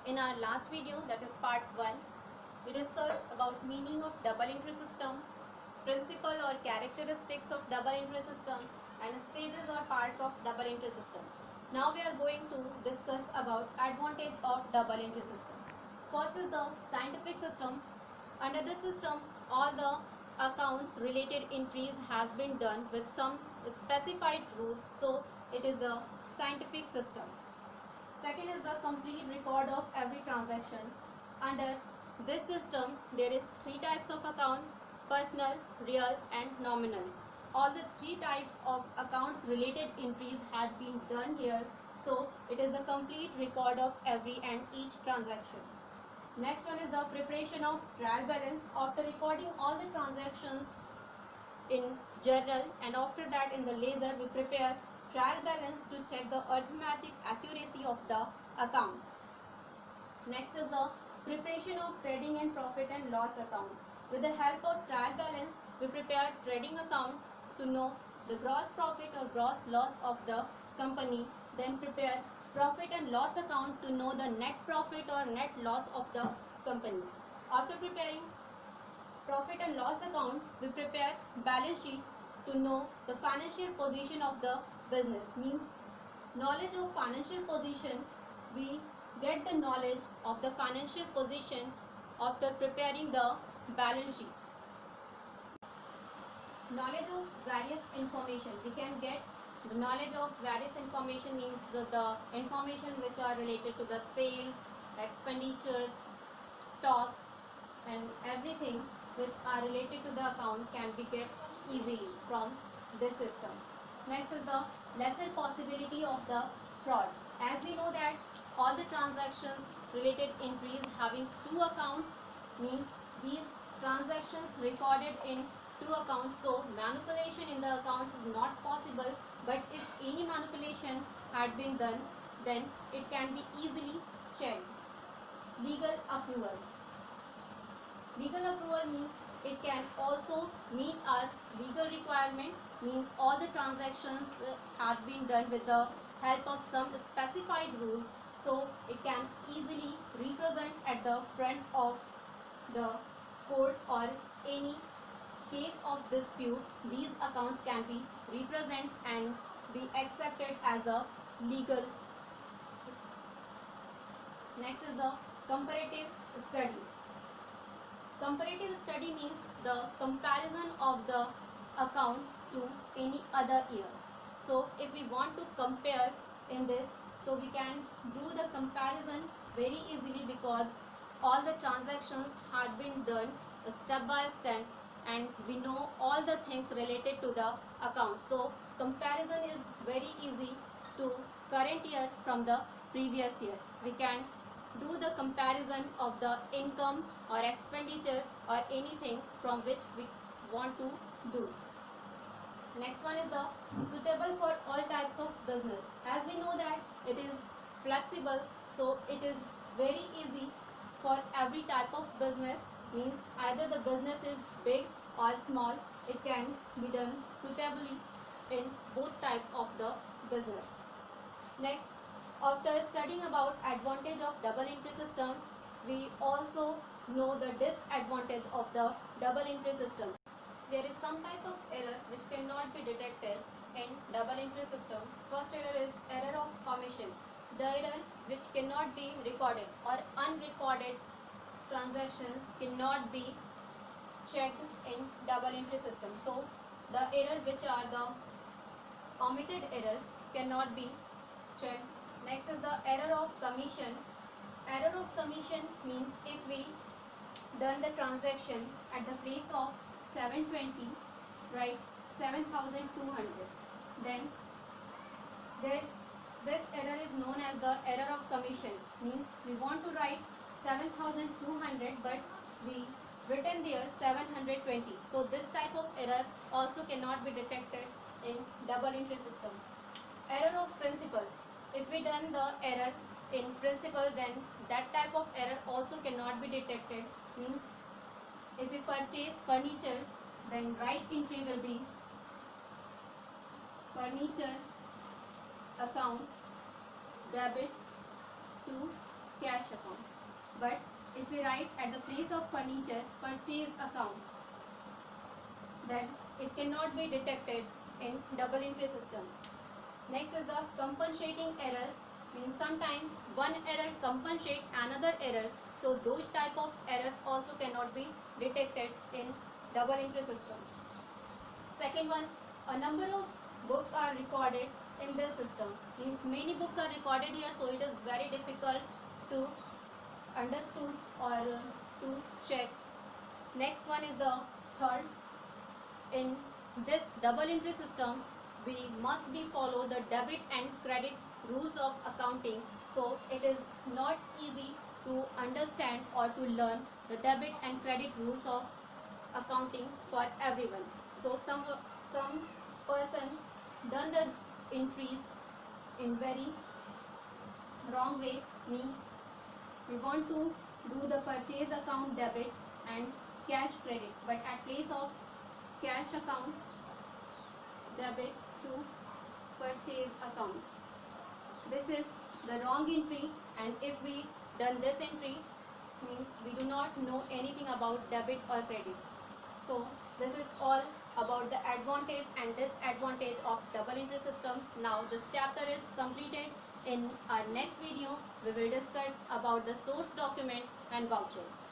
In our last video, that is part 1, we discussed about meaning of double entry system, principle or characteristics of double entry system, and stages or parts of double entry system. Now we are going to discuss about advantage of double entry system. First is the scientific system. Under this system, all the accounts related entries have been done with some specified rules, so it is the scientific system. Second is the complete record of every transaction. Under this system, there is three types of account: personal, real and nominal. All the three types of accounts related entries had been done here, so it is the complete record of every and each transaction. Next one is the preparation of trial balance. After recording all the transactions in journal and after that in the ledger, we prepare trial balance to check the arithmetic accuracy of the account. Next is the preparation of trading and profit and loss account. With the help of trial balance, we prepare trading account to know the gross profit or gross loss of the company. Then prepare profit and loss account to know the net profit or net loss of the company. After preparing profit and loss account, we prepare balance sheet to know the financial position of the business. Means knowledge of financial position, we get the knowledge of the financial position after preparing the balance sheet. Knowledge of various information, we can get the knowledge of various information means the information which are related to the sales, expenditures, stock and everything which are related to the account can be get easily from this system. Next is the lesser possibility of the fraud. As we know that all the transactions related entries having two accounts means these transactions recorded in two accounts, so manipulation in the accounts is not possible, but if any manipulation had been done, then it can be easily checked. Legal approval. Legal approval means it can also meet our legal requirement, means all the transactions had been done with the help of some specified rules, so it can easily represent at the front of the court or any case of dispute. These accounts can be represented and be accepted as a legal. Next is the comparative study. Comparative study means the comparison of the accounts to any other year. So if we want to compare in this, so we can do the comparison very easily because all the transactions had been done step by step and we know all the things related to the account. So comparison is very easy to current year from the previous year. We can do the comparison of the income or expenditure or anything from which we want to do. Next one is the suitable for all types of business. As we know that it is flexible, so it is very easy for every type of business. Means either the business is big or small, it can be done suitably in both type of the business. Next, after studying about advantage of double entry system, we also know the disadvantage of the double entry system. There is some type of error which cannot be detected in double entry system. First error is error of omission. The error which cannot be recorded or unrecorded transactions cannot be checked in double entry system. So the error which are the omitted errors cannot be checked. Next is the error of commission. Error of commission means if we done the transaction at the place of 720, right, 7200, then this error is known as the error of commission. Means we want to write 7200 but we written there 720. So this type of error also cannot be detected in double entry system. Error of principle. If we done the error in principle, then that type of error also cannot be detected. Means if we purchase furniture, then right entry will be furniture account debit to cash account. But if we write at the place of furniture purchase account, then it cannot be detected in double entry system. Next is the compensating errors, means sometimes one error compensate another error, so those type of errors also cannot be detected in double entry system. Second one, a number of books are recorded in this system, means many books are recorded here, so it is very difficult to understood or to check. Next one is the third, in this double entry system we must be follow the debit and credit rules of accounting, so it is not easy to understand or to learn the debit and credit rules of accounting for everyone. So some person done the entries in very wrong way, means we want to do the purchase account debit and cash credit, but at place of cash account debit to purchase account. This is the wrong entry, and if we done this entry, means we do not know anything about debit or credit. So this is all about the advantage and disadvantage of double entry system. Now this chapter is completed. In our next video, we will discuss about the source document and vouchers.